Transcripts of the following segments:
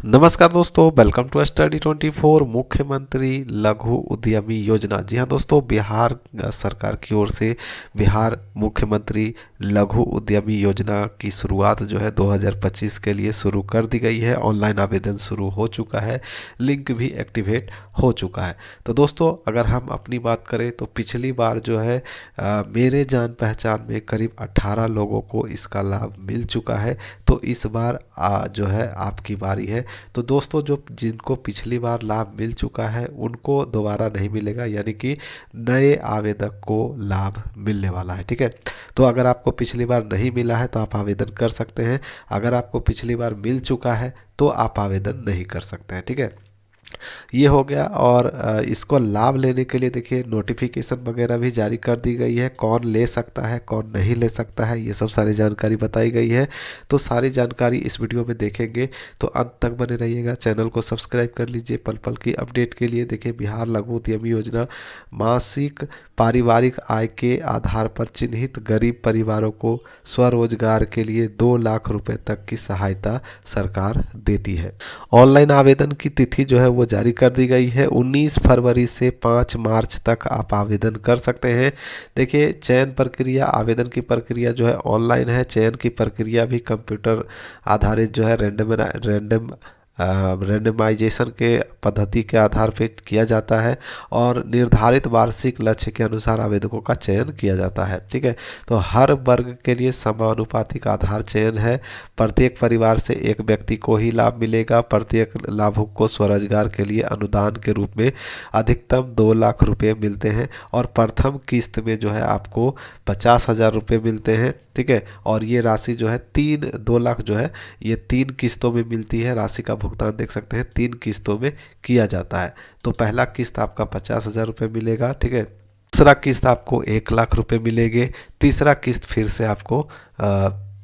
नमस्कार दोस्तों, welcome to study 24 मुख्यमंत्री लघु उद्यमी योजना। जी हाँ दोस्तों, बिहार सरकार की ओर से बिहार मुख्यमंत्री लघु उद्यमी योजना की शुरुआत जो है 2025 के लिए शुरू कर दी गई है। ऑनलाइन आवेदन शुरू हो चुका है, लिंक भी एक्टिवेट हो चुका है। तो दोस्तों, अगर हम अपनी बात करें तो पिछली बार जो है मेरे जान पहचान में करीब 18 लोगों को इसका लाभ मिल चुका है। तो इस बार जो है आपकी बारी है। तो दोस्तों, जो जिनको पिछली बार लाभ मिल चुका है उनको दोबारा नहीं मिलेगा, यानी कि नए आवेदक को लाभ मिलने वाला है। ठीक है, तो अगर आपको पिछली बार नहीं मिला है तो आप आवेदन कर सकते हैं। अगर आपको पिछली बार मिल चुका है तो आप आवेदन नहीं कर सकते हैं। ठीक है, ये हो गया। और इसको लाभ लेने के लिए देखिए नोटिफिकेशन वगैरह भी जारी कर दी गई है, कौन ले सकता है कौन नहीं ले सकता है, ये सब सारी जानकारी बताई गई है। तो सारी जानकारी इस वीडियो में देखेंगे, तो अंत तक बने रहिएगा। चैनल को सब्सक्राइब कर लीजिए पल पल की अपडेट के लिए। देखिए, बिहार लघु उद्यमी योजना मासिक पारिवारिक आय के आधार पर चिन्हित गरीब परिवारों को स्वरोजगार के लिए 2 लाख रुपए तक की सहायता सरकार देती है। ऑनलाइन आवेदन की तिथि जो है वो जारी कर दी गई है। 19 फरवरी से 5 मार्च तक आप आवेदन कर सकते हैं। देखिए, चयन प्रक्रिया, आवेदन की प्रक्रिया जो है ऑनलाइन है। चयन की प्रक्रिया भी कंप्यूटर आधारित जो है रैंडमाइजेशन के पद्धति के आधार पर किया जाता है और निर्धारित वार्षिक लक्ष्य के अनुसार आवेदकों का चयन किया जाता है। ठीक है, तो हर वर्ग के लिए समानुपातिक आधार चयन है। प्रत्येक परिवार से एक व्यक्ति को ही लाभ मिलेगा। प्रत्येक लाभुक को स्वरोजगार के लिए अनुदान के रूप में अधिकतम 2 लाख रुपए मिलते हैं और प्रथम किस्त में जो है आपको 50,000 रुपये मिलते हैं। ठीक है, और ये राशि जो है 2 लाख जो है ये 3 किस्तों में मिलती है। राशि का भुगतान देख सकते हैं 3 किस्तों में किया जाता है। तो पहला किस्त आपका 50,000 रुपये मिलेगा। ठीक है, दूसरा किस्त आपको 1 लाख रुपए मिलेंगे। तीसरा किस्त फिर से आपको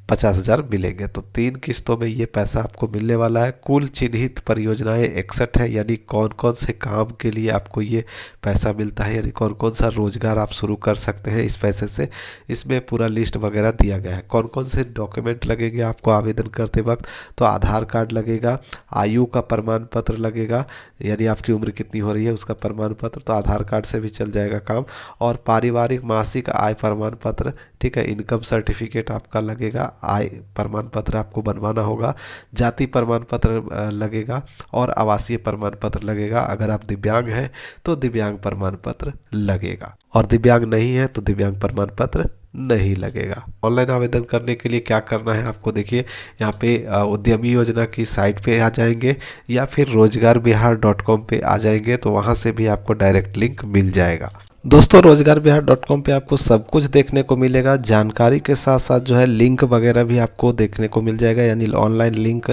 50,000 मिलेंगे। तो 3 किस्तों में ये पैसा आपको मिलने वाला है। कुल चिन्हित परियोजनाएं 61 है, यानी कौन कौन से काम के लिए आपको ये पैसा मिलता है, यानी कौन कौन सा रोजगार आप शुरू कर सकते हैं इस पैसे से। इसमें पूरा लिस्ट वगैरह दिया गया है। कौन कौन से डॉक्यूमेंट लगेंगे आपको आवेदन करते वक्त, तो आधार कार्ड लगेगा, आयु का प्रमाण पत्र लगेगा, यानी आपकी उम्र कितनी हो रही है उसका प्रमाण पत्र, तो आधार कार्ड से भी चल जाएगा काम। और पारिवारिक मासिक आय प्रमाण पत्र, ठीक है, इनकम सर्टिफिकेट आपका लगेगा, आय प्रमाण पत्र आपको बनवाना होगा, जाति प्रमाण पत्र लगेगा और आवासीय प्रमाण पत्र लगेगा। अगर आप दिव्यांग हैं तो दिव्यांग प्रमाण पत्र लगेगा, और दिव्यांग नहीं है तो दिव्यांग प्रमाण पत्र नहीं लगेगा। ऑनलाइन आवेदन करने के लिए क्या करना है आपको, देखिए यहाँ पे उद्यमी योजना की साइट पे आ जाएंगे या फिर रोजगारबिहार.com पे आ जाएंगे, तो वहाँ से भी आपको डायरेक्ट लिंक मिल जाएगा। दोस्तों, रोजगारबिहार.com पे आपको सब कुछ देखने को मिलेगा। जानकारी के साथ साथ जो है लिंक वगैरह भी आपको देखने को मिल जाएगा, यानी ऑनलाइन लिंक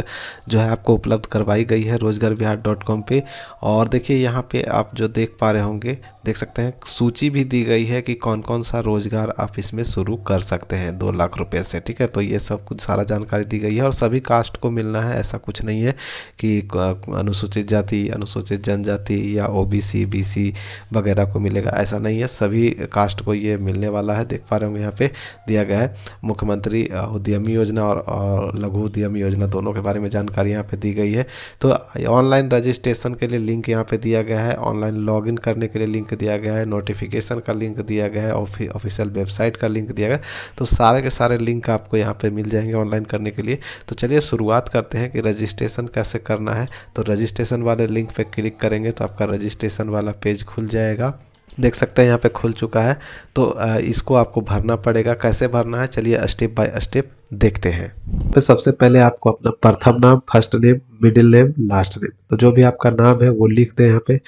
जो है आपको उपलब्ध करवाई गई है रोजगारबिहार.com पे। और देखिए यहाँ पे आप जो देख पा रहे होंगे, देख सकते हैं सूची भी दी गई है कि कौन कौन सा रोजगार आप इसमें शुरू कर सकते हैं 2 लाख रुपए से। ठीक है, तो ये सब कुछ सारा जानकारी दी गई है और सभी कास्ट को मिलना है, ऐसा कुछ नहीं है कि अनुसूचित जाति, अनुसूचित जनजाति या OBC BC वगैरह को मिलेगा, ऐसा नहीं है। सभी कास्ट को ये मिलने वाला है। देख पा रहे होंगे यहाँ पे दिया गया है मुख्यमंत्री उद्यमी योजना और लघु उद्यमी योजना, दोनों के बारे में जानकारी यहाँ पे दी गई है। तो ऑनलाइन रजिस्ट्रेशन के लिए लिंक यहाँ पे दिया गया है, ऑनलाइन लॉगिन करने के लिए लिंक दिया गया है, नोटिफिकेशन का लिंक दिया गया है, ऑफिशियल वेबसाइट का लिंक दिया गया है। तो सारे के सारे लिंक आपको यहाँ पे मिल जाएंगे ऑनलाइन करने के लिए। तो चलिए शुरुआत करते हैं कि रजिस्ट्रेशन कैसे करना है। तो रजिस्ट्रेशन वाले लिंक पे क्लिक करेंगे तो आपका रजिस्ट्रेशन वाला पेज खुल जाएगा। देख सकते हैं यहाँ पे खुल चुका है। तो इसको आपको भरना पड़ेगा। कैसे भरना है, चलिए स्टेप बाय स्टेप देखते हैं। तो सबसे पहले आपको अपना प्रथम नाम, first name, middle name, last name, तो जो भी आपका नाम है वो लिख दें। यहाँ पे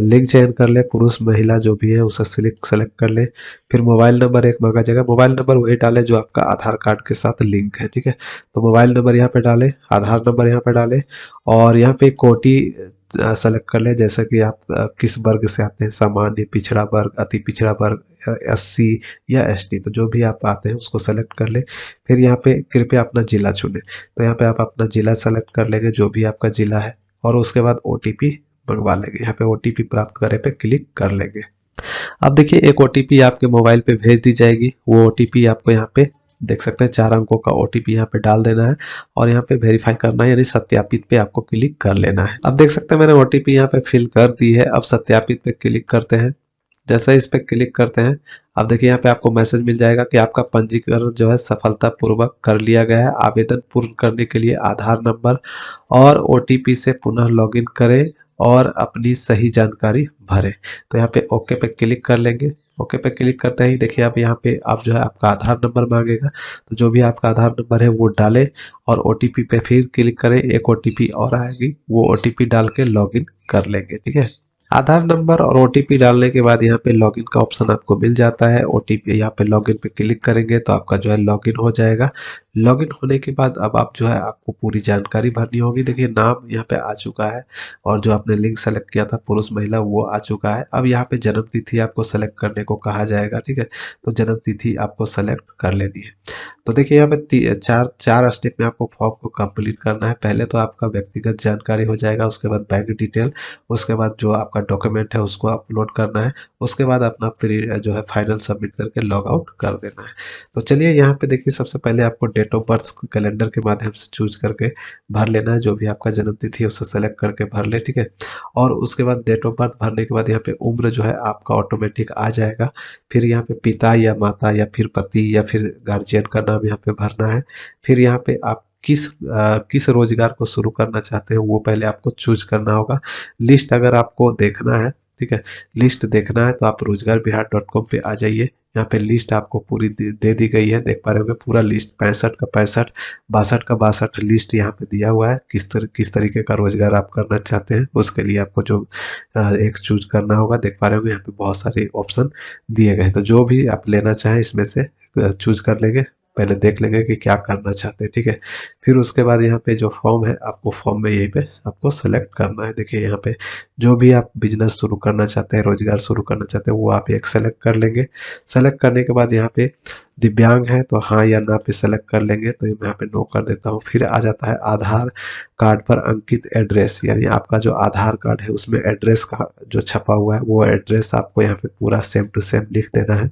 लिंग चयन कर ले, पुरुष महिला जो भी है उसे सेलेक्ट कर ले। फिर मोबाइल नंबर एक मांगा जाएगा, मोबाइल नंबर वही डाले जो आपका आधार कार्ड के साथ लिंक है। ठीक है, तो मोबाइल नंबर यहाँ पे डाले, आधार नंबर यहाँ पे डाले और यहाँ पे कोटि सेलेक्ट कर ले, जैसा कि आप किस वर्ग से आते हैं, सामान्य, पिछड़ा वर्ग, अति पिछड़ा वर्ग, SC या ST, तो जो भी आप आते हैं उसको सेलेक्ट कर ले। फिर यहाँ पे कृपया अपना जिला चुने, तो यहाँ पे आप अपना जिला सेलेक्ट कर लेंगे जो भी आपका जिला है, और उसके बाद OTP मंगवा लेंगे। यहाँ पे OTP प्राप्त करे पे क्लिक कर लेंगे। अब देखिए एक OTP आपके मोबाइल पे भेज दी जाएगी, वो OTP आपको यहाँ पे देख सकते हैं 4 अंकों का ओटीपी यहाँ पे डाल देना है और यहाँ पे वेरीफाई करना है, यानी सत्यापित पे आपको क्लिक कर लेना है। अब देख सकते हैं मैंने ओटीपी यहाँ पे फिल कर दी है। अब सत्यापित पे क्लिक करते हैं। जैसे इस पे क्लिक करते हैं, अब देखिए यहाँ पे आपको मैसेज मिल जाएगा कि आपका पंजीकरण जो है सफलतापूर्वक कर लिया गया है। आवेदन पूर्ण करने के लिए आधार नंबर और ओटीपी से पुनः लॉगिन करें और अपनी सही जानकारी भरें। तो यहाँ पे ओके पे क्लिक कर लेंगे। ओके पे क्लिक करते ही देखिए अब यहाँ पे आप जो है आपका आधार नंबर मांगेगा, तो जो भी आपका आधार नंबर है वो डालें और ओटीपी पे फिर क्लिक करें। एक ओटीपी और आएगी, वो ओटीपी डाल के लॉगिन कर लेंगे। ठीक है, आधार नंबर और ओटीपी डालने के बाद यहाँ पे लॉगिन का ऑप्शन आपको मिल जाता है। ओटीपी यहाँ पे लॉगिन पे क्लिक करेंगे तो आपका जो है लॉगिन हो जाएगा। लॉगिन होने के बाद अब आप जो है आपको पूरी जानकारी भरनी होगी। देखिए नाम यहाँ पे आ चुका है और जो आपने लिंक सेलेक्ट किया था पुरुष महिला वो आ चुका है। अब यहाँ पे जन्म तिथि आपको सेलेक्ट करने को कहा जाएगा। ठीक है, तो जन्म तिथि आपको सेलेक्ट कर लेनी है। तो देखिए यहाँ पे चार स्टेप में आपको फॉर्म को कंप्लीट करना है। पहले तो आपका व्यक्तिगत जानकारी हो जाएगा, उसके बाद बैंक डिटेल, उसके बाद जो आपका डॉक्यूमेंट है उसको अपलोड करना है, उसके बाद अपना फिर जो है फाइनल सबमिट करके लॉग आउट कर देना है। तो चलिए यहाँ पे देखिए सबसे पहले आपको डेट ऑफ बर्थ कैलेंडर के माध्यम से चूज करके भर लेना है। जो भी आपका जन्म तिथि है उसे सेलेक्ट करके भर ले। ठीक है, और उसके बाद डेट ऑफ बर्थ भरने के बाद यहाँ पे उम्र जो है आपका ऑटोमेटिक आ जाएगा। फिर यहाँ पे पिता या माता या फिर पति या फिर गार्जियन का नाम यहाँ पे भरना है। फिर यहाँ पे आप किस रोजगार को शुरू करना चाहते हैं वो पहले आपको चूज करना होगा। लिस्ट अगर आपको देखना है, ठीक है, लिस्ट देखना है तो आप रोजगारबिहार.com पे आ जाइए। यहाँ पे लिस्ट आपको पूरी दे दी गई है, देख पा रहे होंगे पूरा लिस्ट 65 का 65, 62 का 62 लिस्ट यहाँ पे दिया हुआ है। किस तरीके का रोजगार आप करना चाहते हैं उसके लिए आपको जो एक चूज करना होगा। देख पा रहे होंगे यहाँ पे बहुत सारे ऑप्शन दिए गए हैं, तो जो भी आप लेना चाहें इसमें से चूज कर लेंगे। पहले देख लेंगे कि क्या करना चाहते हैं। ठीक है, फिर उसके बाद यहाँ पे जो फॉर्म है आपको फॉर्म में यहीं पे आपको सेलेक्ट करना है। देखिए यहाँ पे जो भी आप बिजनेस शुरू करना चाहते हैं, रोजगार शुरू करना चाहते हैं वो आप एक सेलेक्ट कर लेंगे। सेलेक्ट करने के बाद यहाँ पे दिव्यांग है तो हाँ या ना पे सेलेक्ट कर लेंगे, तो मैं यहाँ पे नो कर देता हूँ। फिर आ जाता है आधार कार्ड पर अंकित एड्रेस, यानी आपका जो आधार कार्ड है उसमें एड्रेस का जो छपा हुआ है वो एड्रेस आपको यहाँ पे पूरा सेम टू सेम लिख देना है।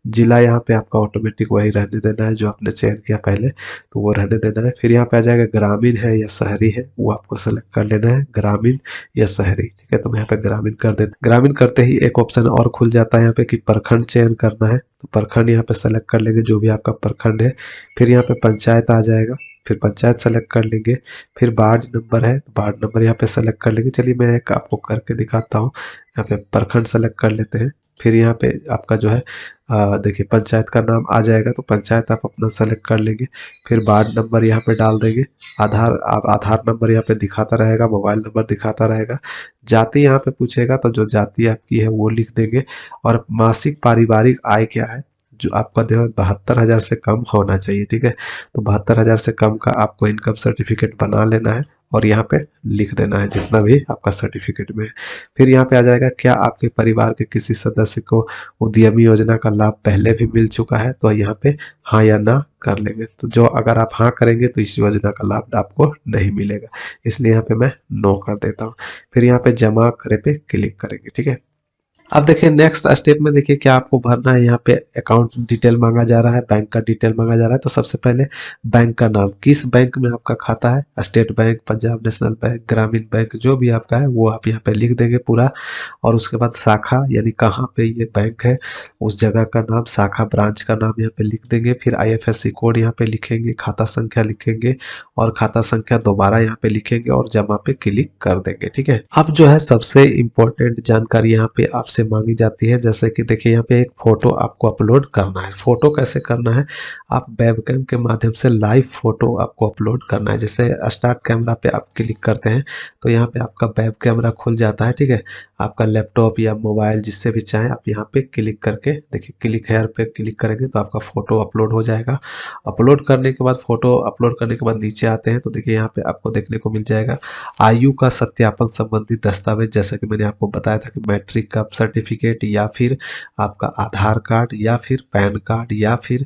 जिला यहाँ पे आपका ऑटोमेटिक वही रहने देना है जो आपने चयन किया पहले, तो वो रहने देना है। फिर यहाँ पे आ जाएगा ग्रामीण है या शहरी है, वो आपको सेलेक्ट कर लेना है, ग्रामीण या शहरी। ठीक है, तो मैं यहाँ पे ग्रामीण कर देता। ग्रामीण करते ही एक ऑप्शन और खुल जाता है यहाँ पे कि प्रखंड चयन करना है, तो प्रखंड यहाँ पे सेलेक्ट कर लेंगे जो भी आपका प्रखंड है। फिर यहाँ पे पंचायत आ जाएगा, फिर पंचायत सेलेक्ट कर लेंगे। फिर वार्ड नंबर है, वार्ड नंबर यहाँ पे सेलेक्ट कर लेंगे। चलिए मैं एक आपको करके दिखाता हूँ। यहाँ पे प्रखंड सेलेक्ट कर लेते हैं। फिर यहाँ पे आपका जो है देखिए पंचायत का नाम आ जाएगा, तो पंचायत आप अपना सेलेक्ट कर लेंगे। फिर वार्ड नंबर यहाँ पे डाल देंगे। आधार नंबर यहाँ पे दिखाता रहेगा, मोबाइल नंबर दिखाता रहेगा। जाति यहाँ पे पूछेगा तो जो जाति आपकी है वो लिख देंगे। और मासिक पारिवारिक आय क्या है, जो आपका जो है 72,000 से कम होना चाहिए। ठीक है, तो 72,000 से कम का आपको इनकम सर्टिफिकेट बना लेना है और यहाँ पे लिख देना है जितना भी आपका सर्टिफिकेट में है। फिर यहाँ पे आ जाएगा क्या आपके परिवार के किसी सदस्य को उद्यमी योजना का लाभ पहले भी मिल चुका है, तो यहाँ पे हाँ या ना कर लेंगे। तो जो अगर आप हाँ करेंगे तो इस योजना का लाभ आपको नहीं मिलेगा, इसलिए यहाँ पे मैं नो कर देता हूँ। फिर यहाँ पे जमा करे पे क्लिक करेंगे। ठीक है, अब देखिए नेक्स्ट स्टेप में देखिए क्या आपको भरना है। यहाँ पे अकाउंट डिटेल मांगा जा रहा है, बैंक का डिटेल मांगा जा रहा है। तो सबसे पहले बैंक का नाम, किस बैंक में आपका खाता है, state bank, Punjab national bank, ग्रामीण बैंक, जो भी आपका है वो आप यहाँ पे लिख देंगे पूरा। और उसके बाद शाखा यानी कहाँ पे ये बैंक है उस जगह का नाम, शाखा ब्रांच का नाम यहाँ पे लिख देंगे। फिर IFSC कोड यहाँ पे लिखेंगे, खाता संख्या लिखेंगे और खाता संख्या दोबारा यहाँ पे लिखेंगे और जमा पे क्लिक कर देंगे। ठीक है, अब जो है सबसे इम्पोर्टेंट जानकारी यहाँ पे आपसे मांगी जाती है, जैसे कि देखिए यहाँ पे एक फोटो आपको अपलोड करना है। फोटो कैसे करना है, आप वेबकैम के माध्यम से लाइव फोटो आपको अपलोड करना है। जैसे स्टार्ट कैमरा पे आप क्लिक करते हैं तो यहाँ पे आपका वेब कैमरा खुल जाता है। ठीक है, आपका लैपटॉप या मोबाइल जिससे भी चाहें आप यहाँ पे क्लिक करके देखिए, क्लिक हेयर पे क्लिक करेंगे तो आपका फोटो अपलोड हो जाएगा। अपलोड करने के बाद फोटो अपलोड करने के बाद नीचे आते हैं तो देखिए यहाँ पे आपको देखने को मिल जाएगा आयु का सत्यापन संबंधी दस्तावेज, जैसे कि मैंने आपको बताया था कि मैट्रिक का सर्टिफिकेट या फिर आपका आधार कार्ड या फिर पैन कार्ड या फिर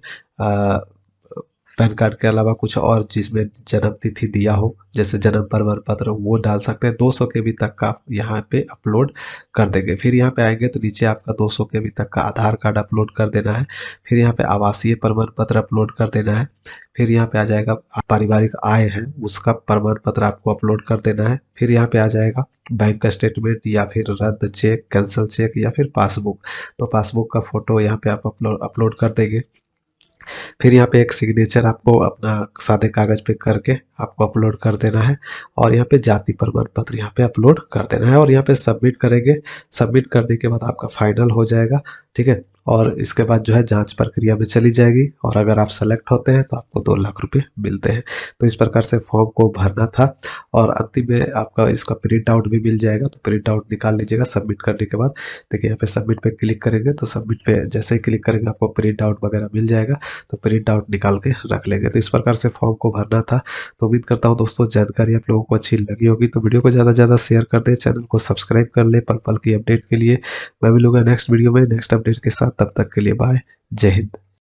पैन कार्ड के अलावा कुछ और जिसमें जन्म तिथि दिया हो, जैसे जन्म प्रमाण पत्र, वो डाल सकते हैं। 200 केबी तक का आप यहाँ पे अपलोड कर देंगे। फिर यहाँ पे आएंगे तो नीचे आपका 200 केबी तक का आधार कार्ड अपलोड कर देना है। फिर यहाँ पे आवासीय प्रमाण पत्र अपलोड कर देना है। फिर यहाँ पे आ जाएगा पारिवारिक आय है उसका प्रमाण पत्र आपको अपलोड कर देना है। फिर यहाँ पे आ जाएगा बैंक का स्टेटमेंट या फिर रद्द चेक, कैंसल चेक या फिर पासबुक। तो पासबुक का फोटो यहाँ पे आप अपलोड कर देंगे। फिर यहाँ पे एक सिग्नेचर आपको अपना सादे कागज पे करके आपको अपलोड कर देना है। और यहाँ पे जाति प्रमाण पत्र यहाँ पे अपलोड कर देना है और यहाँ पे सबमिट करेंगे। सबमिट करने के बाद आपका फाइनल हो जाएगा, ठीक है। और इसके बाद जो है जांच प्रक्रिया में चली जाएगी और अगर आप सेलेक्ट होते हैं तो आपको 2 लाख रुपए मिलते हैं। तो इस प्रकार से फॉर्म को भरना था और अंतिम में आपका इसका प्रिंट आउट भी मिल जाएगा। तो प्रिंट आउट निकाल लीजिएगा सबमिट करने के बाद। देखिए यहाँ पे सबमिट पे क्लिक करेंगे तो सबमिट पे जैसे ही क्लिक करेंगे आपको प्रिंट आउट वगैरह मिल जाएगा। तो प्रिंट आउट निकाल के रख लेंगे। तो इस प्रकार से फॉर्म को भरना था। तो उम्मीद करता हूँ दोस्तों जानकारी आप लोगों को अच्छी लगी होगी। तो वीडियो को ज़्यादा से ज़्यादा शेयर कर दें, चैनल को सब्सक्राइब कर ले पल पल की अपडेट के लिए। मैं मिलूंगा नेक्स्ट वीडियो में नेक्स्ट अपडेट के साथ। तब तक के लिए बाय, जय हिंद।